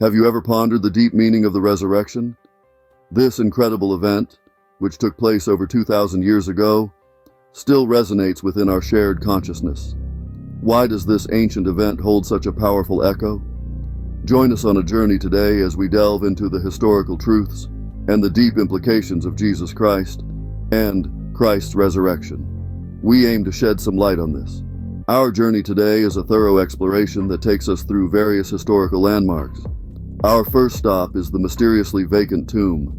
Have you ever pondered the deep meaning of the resurrection? This incredible event, which took place over 2,000 years ago, still resonates within our shared consciousness. Why does this ancient event hold such a powerful echo? Join us on a journey today as we delve into the historical truths and the deep implications of Jesus Christ and Christ's resurrection. We aim to shed some light on this. Our journey today is a thorough exploration that takes us through various historical landmarks. Our first stop is the mysteriously vacant tomb.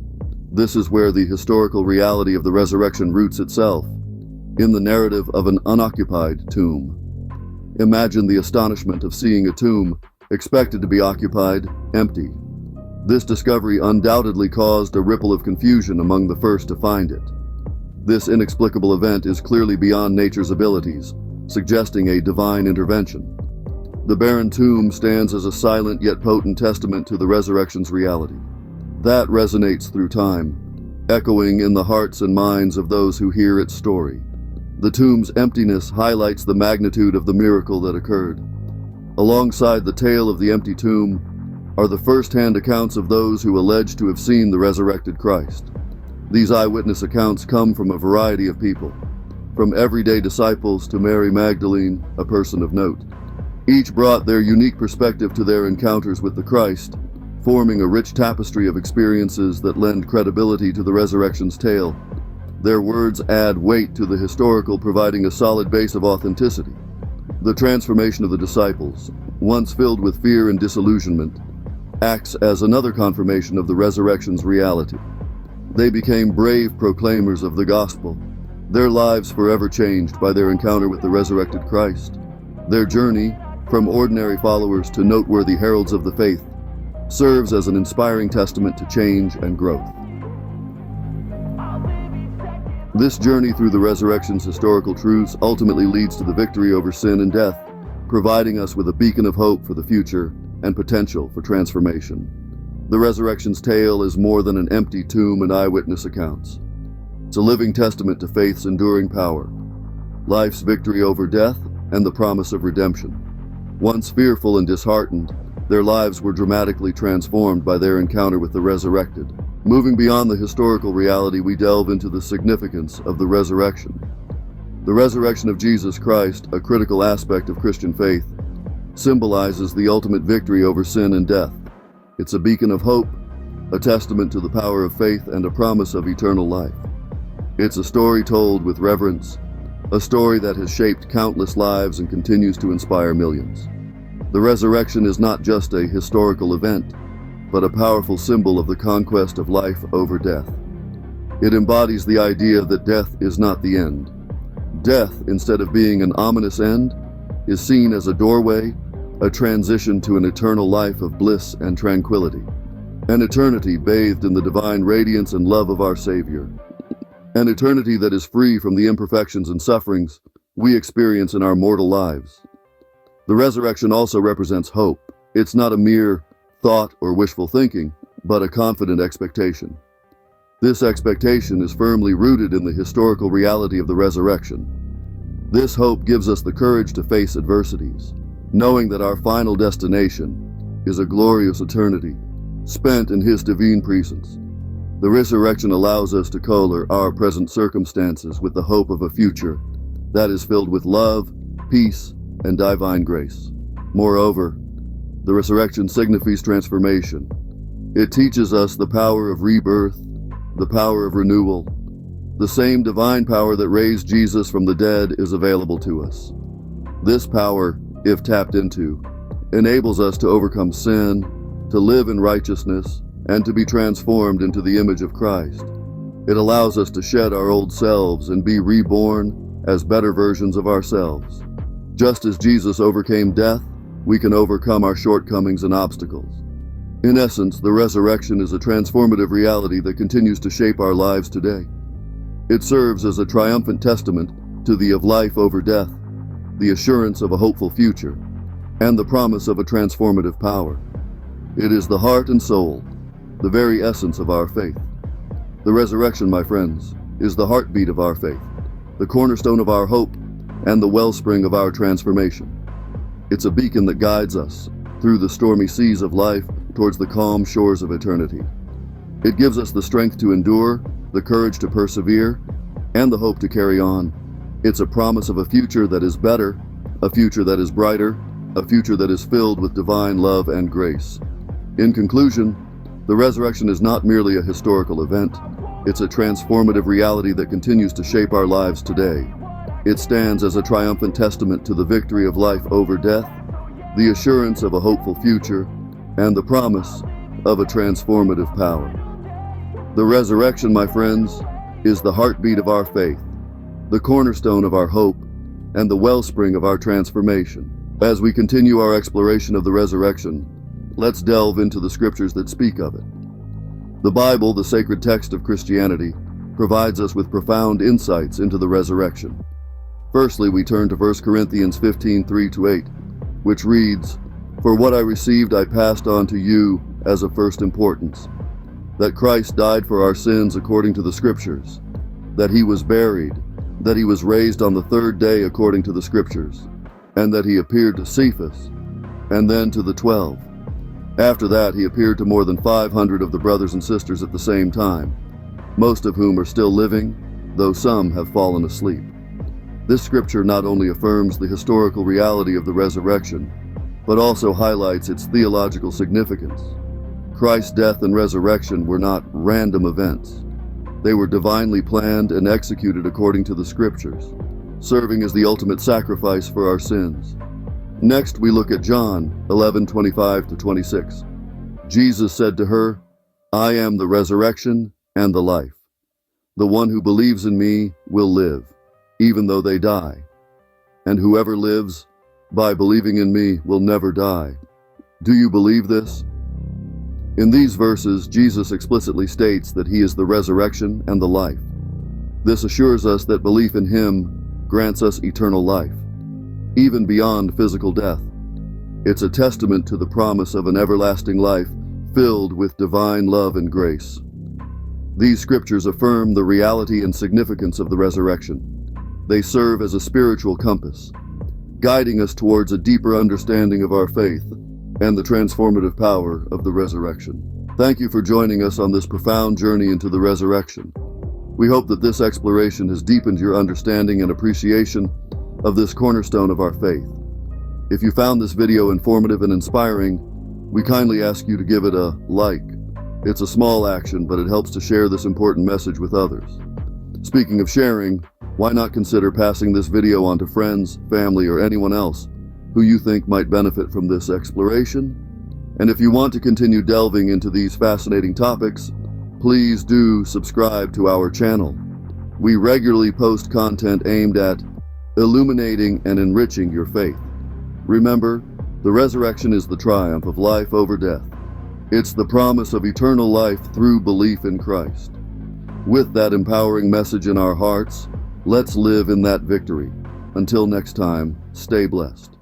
This is where the historical reality of the resurrection roots itself, in the narrative of an unoccupied tomb. Imagine the astonishment of seeing a tomb expected to be occupied, empty. This discovery undoubtedly caused a ripple of confusion among the first to find it. This inexplicable event is clearly beyond nature's abilities, suggesting a divine intervention. The barren tomb stands as a silent yet potent testament to the resurrection's reality. That resonates through time, echoing in the hearts and minds of those who hear its story. The tomb's emptiness highlights the magnitude of the miracle that occurred. Alongside the tale of the empty tomb are the first-hand accounts of those who allege to have seen the resurrected Christ. These eyewitness accounts come from a variety of people, from everyday disciples to Mary Magdalene, a person of note. Each brought their unique perspective to their encounters with the Christ, forming a rich tapestry of experiences that lend credibility to the resurrection's tale. Their words add weight to the historical, providing a solid base of authenticity. The transformation of the disciples, once filled with fear and disillusionment, acts as another confirmation of the resurrection's reality. They became brave proclaimers of the gospel, their lives forever changed by their encounter with the resurrected Christ. Their journey, from ordinary followers to noteworthy heralds of the faith, serves as an inspiring testament to change and growth. This journey through the resurrection's historical truths ultimately leads to the victory over sin and death, providing us with a beacon of hope for the future and potential for transformation. The resurrection's tale is more than an empty tomb and eyewitness accounts. It's a living testament to faith's enduring power, life's victory over death, and the promise of redemption. Once fearful and disheartened, their lives were dramatically transformed by their encounter with the resurrected. Moving beyond the historical reality, we delve into the significance of the resurrection. The resurrection of Jesus Christ, a critical aspect of Christian faith, symbolizes the ultimate victory over sin and death. It's a beacon of hope, a testament to the power of faith, and a promise of eternal life. It's a story told with reverence, a story that has shaped countless lives and continues to inspire millions. The resurrection is not just a historical event, but a powerful symbol of the conquest of life over death. It embodies the idea that death is not the end. Death, instead of being an ominous end, is seen as a doorway, a transition to an eternal life of bliss and tranquility, an eternity bathed in the divine radiance and love of our Savior, an eternity that is free from the imperfections and sufferings we experience in our mortal lives. The resurrection also represents hope. It's not a mere thought or wishful thinking, but a confident expectation. This expectation is firmly rooted in the historical reality of the resurrection. This hope gives us the courage to face adversities, knowing that our final destination is a glorious eternity, spent in His divine presence. The resurrection allows us to color our present circumstances with the hope of a future that is filled with love, peace, and divine grace. Moreover, the resurrection signifies transformation. It teaches us the power of rebirth, the power of renewal. The same divine power that raised Jesus from the dead is available to us. This power, if tapped into, enables us to overcome sin, to live in righteousness, and to be transformed into the image of Christ. It allows us to shed our old selves and be reborn as better versions of ourselves. Just as Jesus overcame death, we can overcome our shortcomings and obstacles. In essence, the resurrection is a transformative reality that continues to shape our lives today. It serves as a triumphant testament to the of life over death, the assurance of a hopeful future, and the promise of a transformative power. It is the heart and soul, the very essence of our faith. The resurrection, my friends, is the heartbeat of our faith, the cornerstone of our hope, and the wellspring of our transformation. It's a beacon that guides us through the stormy seas of life towards the calm shores of eternity. It gives us the strength to endure, the courage to persevere, and the hope to carry on. It's a promise of a future that is better, a future that is brighter, a future that is filled with divine love and grace. In conclusion, the resurrection is not merely a historical event. It's a transformative reality that continues to shape our lives today. It stands as a triumphant testament to the victory of life over death, the assurance of a hopeful future, and the promise of a transformative power. The resurrection, my friends, is the heartbeat of our faith, the cornerstone of our hope, and the wellspring of our transformation. As we continue our exploration of the resurrection, let's delve into the scriptures that speak of it. The Bible, the sacred text of Christianity, provides us with profound insights into the resurrection. Firstly, we turn to 1 Corinthians 15:3-8, which reads, "For what I received I passed on to you as of first importance, that Christ died for our sins according to the Scriptures, that he was buried, that he was raised on the third day according to the Scriptures, and that he appeared to Cephas, and then to the 12. After that he appeared to more than 500 of the brothers and sisters at the same time, most of whom are still living, though some have fallen asleep." This scripture not only affirms the historical reality of the resurrection, but also highlights its theological significance. Christ's death and resurrection were not random events. They were divinely planned and executed according to the Scriptures, serving as the ultimate sacrifice for our sins. Next, we look at John 11:25-26. Jesus said to her, "I am the resurrection and the life. The one who believes in me will live, even though they die. And whoever lives by believing in me will never die." Do you believe this? In these verses, Jesus explicitly states that he is the resurrection and the life. This assures us that belief in him grants us eternal life, even beyond physical death. It's a testament to the promise of an everlasting life filled with divine love and grace. These scriptures affirm the reality and significance of the resurrection. They serve as a spiritual compass, guiding us towards a deeper understanding of our faith and the transformative power of the resurrection. Thank you for joining us on this profound journey into the resurrection. We hope that this exploration has deepened your understanding and appreciation of this cornerstone of our faith. If you found this video informative and inspiring, we kindly ask you to give it a like. It's a small action, but it helps to share this important message with others. Speaking of sharing, why not consider passing this video on to friends, family, or anyone else who you think might benefit from this exploration? And if you want to continue delving into these fascinating topics, please do subscribe to our channel. We regularly post content aimed at illuminating and enriching your faith. Remember, the resurrection is the triumph of life over death. It's the promise of eternal life through belief in Christ. With that empowering message in our hearts, let's live in that victory. Until next time, stay blessed.